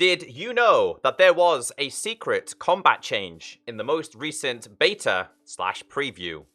Did you know that there was a secret combat change in the most recent beta/preview?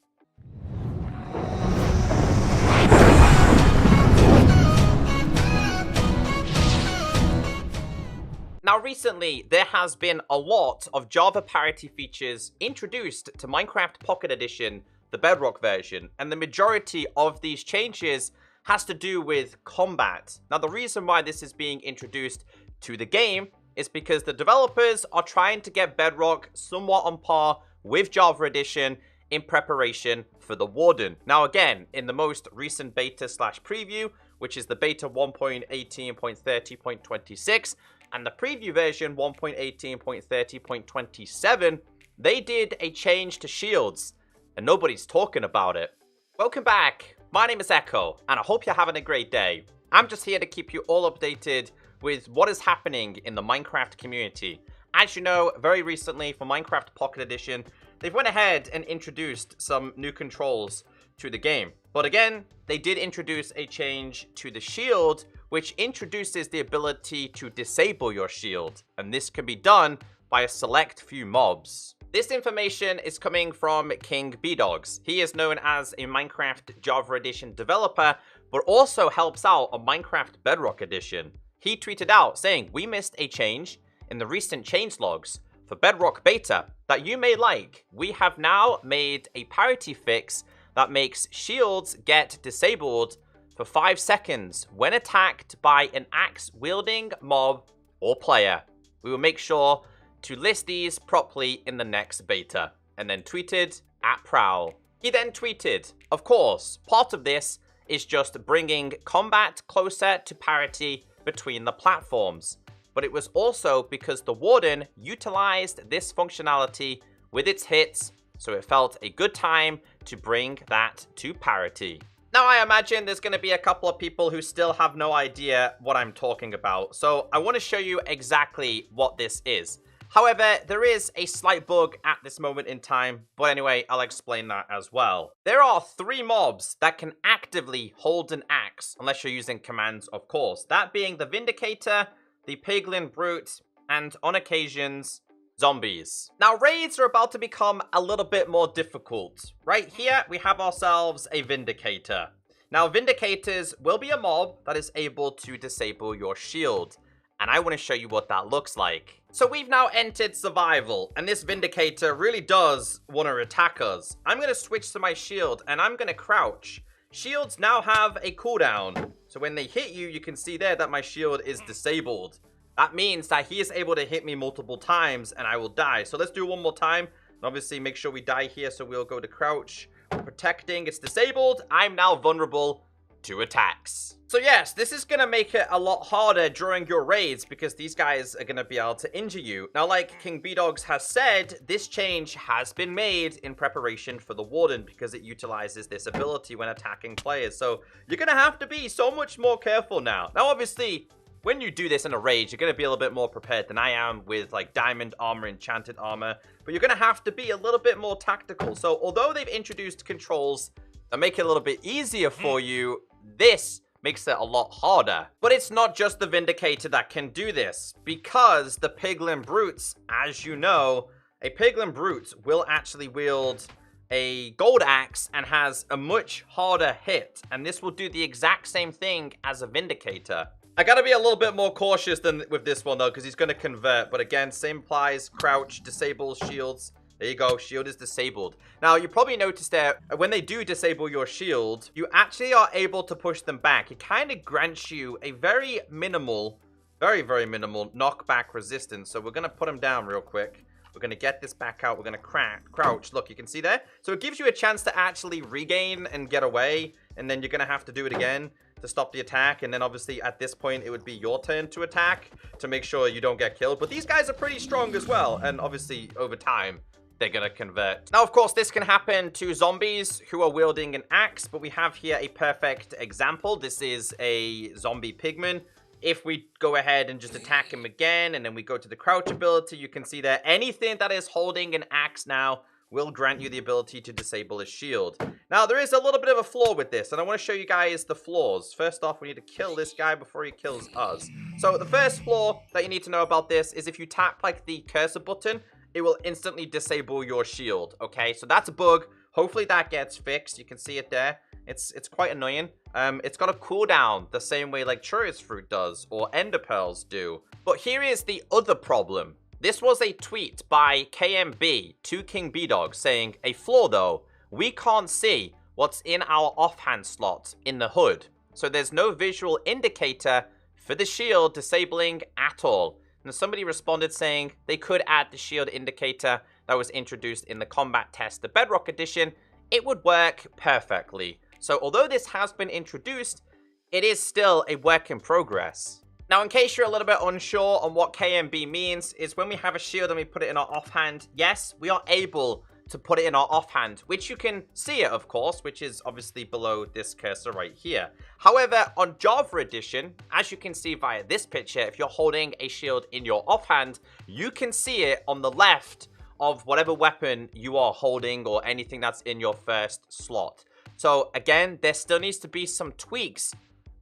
Now recently, there has been a lot of Java parity features introduced to Minecraft Pocket Edition, the Bedrock version, and the majority of these changes has to do with combat. Now the reason why this is being introduced to the game is because the developers are trying to get Bedrock somewhat on par with Java Edition in preparation for the Warden. Now again, in the most recent beta/preview, which is the beta 1.18.30.26, and the preview version 1.18.30.27, they did a change to shields, and nobody's talking about it. Welcome back. My name is Echo, and I hope you're having a great day. I'm just here to keep you all updated with what is happening in the Minecraft community. As you know, very recently for Minecraft Pocket Edition, they've went ahead and introduced some new controls to the game. But again, they did introduce a change to the shield, which introduces the ability to disable your shield, and this can be done by a select few mobs. This information is coming from King Bedrock. He is known as a Minecraft Java Edition developer, but also helps out on Minecraft Bedrock Edition. He tweeted out saying, "We missed a change in the recent changelogs for Bedrock Beta that you may like. We have now made a parity fix that makes shields get disabled for 5 seconds when attacked by an axe-wielding mob or player. We will make sure to list these properly in the next beta," and then tweeted @Prowl. He then tweeted, "Of course, part of this is just bringing combat closer to parity between the platforms, but it was also because the Warden utilized this functionality with its hits, so it felt a good time to bring that to parity." Now, I imagine there's going to be a couple of people who still have no idea what I'm talking about, so I want to show you exactly what this is. However, there is a slight bug at this moment in time, but anyway, I'll explain that as well. There are 3 mobs that can actively hold an axe, unless you're using commands, of course. That being the Vindicator, the Piglin Brute, and on occasions, zombies. Now, raids are about to become a little bit more difficult. Right here, we have ourselves a Vindicator. Now, Vindicators will be a mob that is able to disable your shield, and I want to show you what that looks like. So we've now entered survival, and this Vindicator really does want to attack us. I'm going to switch to my shield, and I'm going to crouch. Shields now have a cooldown, so when they hit you, you can see there that my shield is disabled. That means that he is able to hit me multiple times, and I will die. So let's do it one more time, and obviously make sure we die here, so we'll go to crouch. We're protecting, it's disabled. I'm now vulnerable to attacks. So yes, this is going to make it a lot harder during your raids because these guys are going to be able to injure you. Now, like King Bedrock has said, this change has been made in preparation for the Warden because it utilizes this ability when attacking players. So you're going to have to be so much more careful now. Now, obviously, when you do this in a raid, you're going to be a little bit more prepared than I am with like diamond armor, enchanted armor, but you're going to have to be a little bit more tactical. So although they've introduced controls that make it a little bit easier for you, this makes it a lot harder. But it's not just the Vindicator that can do this, because the Piglin Brutes, as you know, a Piglin Brute will actually wield a gold axe and has a much harder hit, and this will do the exact same thing as a Vindicator. I gotta be a little bit more cautious than with this one though, because he's gonna convert, but again, same applies. Crouch, disables shields. There you go, shield is disabled. Now, you probably noticed that when they do disable your shield, you actually are able to push them back. It kind of grants you a very minimal, very minimal knockback resistance. So we're going to put them down real quick. We're going to get this back out. We're going to crouch. Look, you can see there. So it gives you a chance to actually regain and get away. And then you're going to have to do it again to stop the attack. And then obviously at this point, it would be your turn to attack to make sure you don't get killed. But these guys are pretty strong as well. And obviously over time, they're gonna convert. Now, of course, this can happen to zombies who are wielding an axe, but we have here a perfect example. This is a zombie pigman. If we go ahead and just attack him again, and then we go to the crouch ability, you can see there anything that is holding an axe now will grant you the ability to disable his shield. Now, there is a little bit of a flaw with this, and I want to show you guys the flaws. First off, we need to kill this guy before he kills us. So the first flaw that you need to know about this is if you tap like the cursor button, it will instantly disable your shield, okay? So that's a bug. Hopefully that gets fixed. You can see it there. It's quite annoying. It's got a cooldown the same way like Churros Fruit does or Ender Pearls do. But here is the other problem. This was a tweet by KMB to King B-Dog saying, a flaw though, we can't see what's in our offhand slot in the hood. So there's no visual indicator for the shield disabling at all. And somebody responded saying they could add the shield indicator that was introduced in the combat test, the Bedrock edition. It would work perfectly. So although this has been introduced, it is still a work in progress. Now, in case you're a little bit unsure on what KMB means, is when we have a shield and we put it in our offhand, yes, we are able to put it in our offhand, which you can see it, of course, which is obviously below this cursor right here. However, on Java Edition, as you can see via this picture, if you're holding a shield in your offhand, you can see it on the left of whatever weapon you are holding or anything that's in your first slot. So again, there still needs to be some tweaks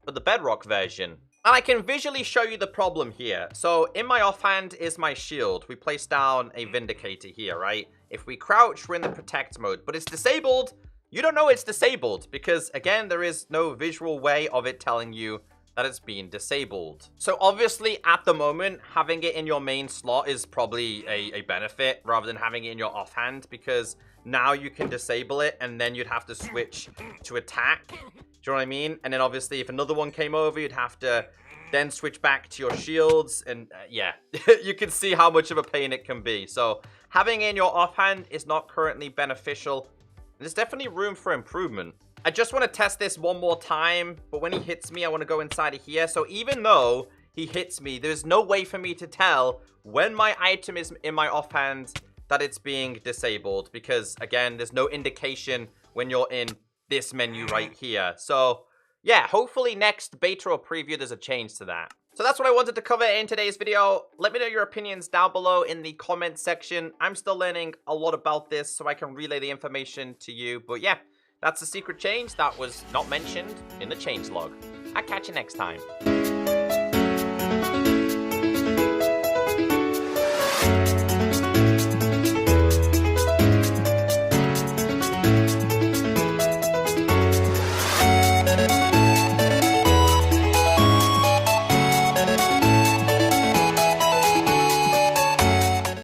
for the Bedrock version. And I can visually show you the problem here. So in my offhand is my shield. We place down a Vindicator here, right? If we crouch, we're in the protect mode, but it's disabled. You don't know it's disabled because again, there is no visual way of it telling you that it's being disabled. So obviously at the moment, having it in your main slot is probably a benefit rather than having it in your offhand, because now you can disable it and then you'd have to switch to attack. Do you know what I mean? And then obviously if another one came over, you'd have to then switch back to your shields. And yeah, you can see how much of a pain it can be. So having it in your offhand is not currently beneficial. There's definitely room for improvement. I just want to test this one more time, but when he hits me, I want to go inside of here. So even though he hits me, there's no way for me to tell when my item is in my offhand that it's being disabled, because again, there's no indication when you're in this menu right here. So yeah, hopefully next beta or preview, there's a change to that. So that's what I wanted to cover in today's video. Let me know your opinions down below in the comment section. I'm still learning a lot about this, so I can relay the information to you. But yeah, that's the secret change that was not mentioned in the changelog. I'll catch you next time.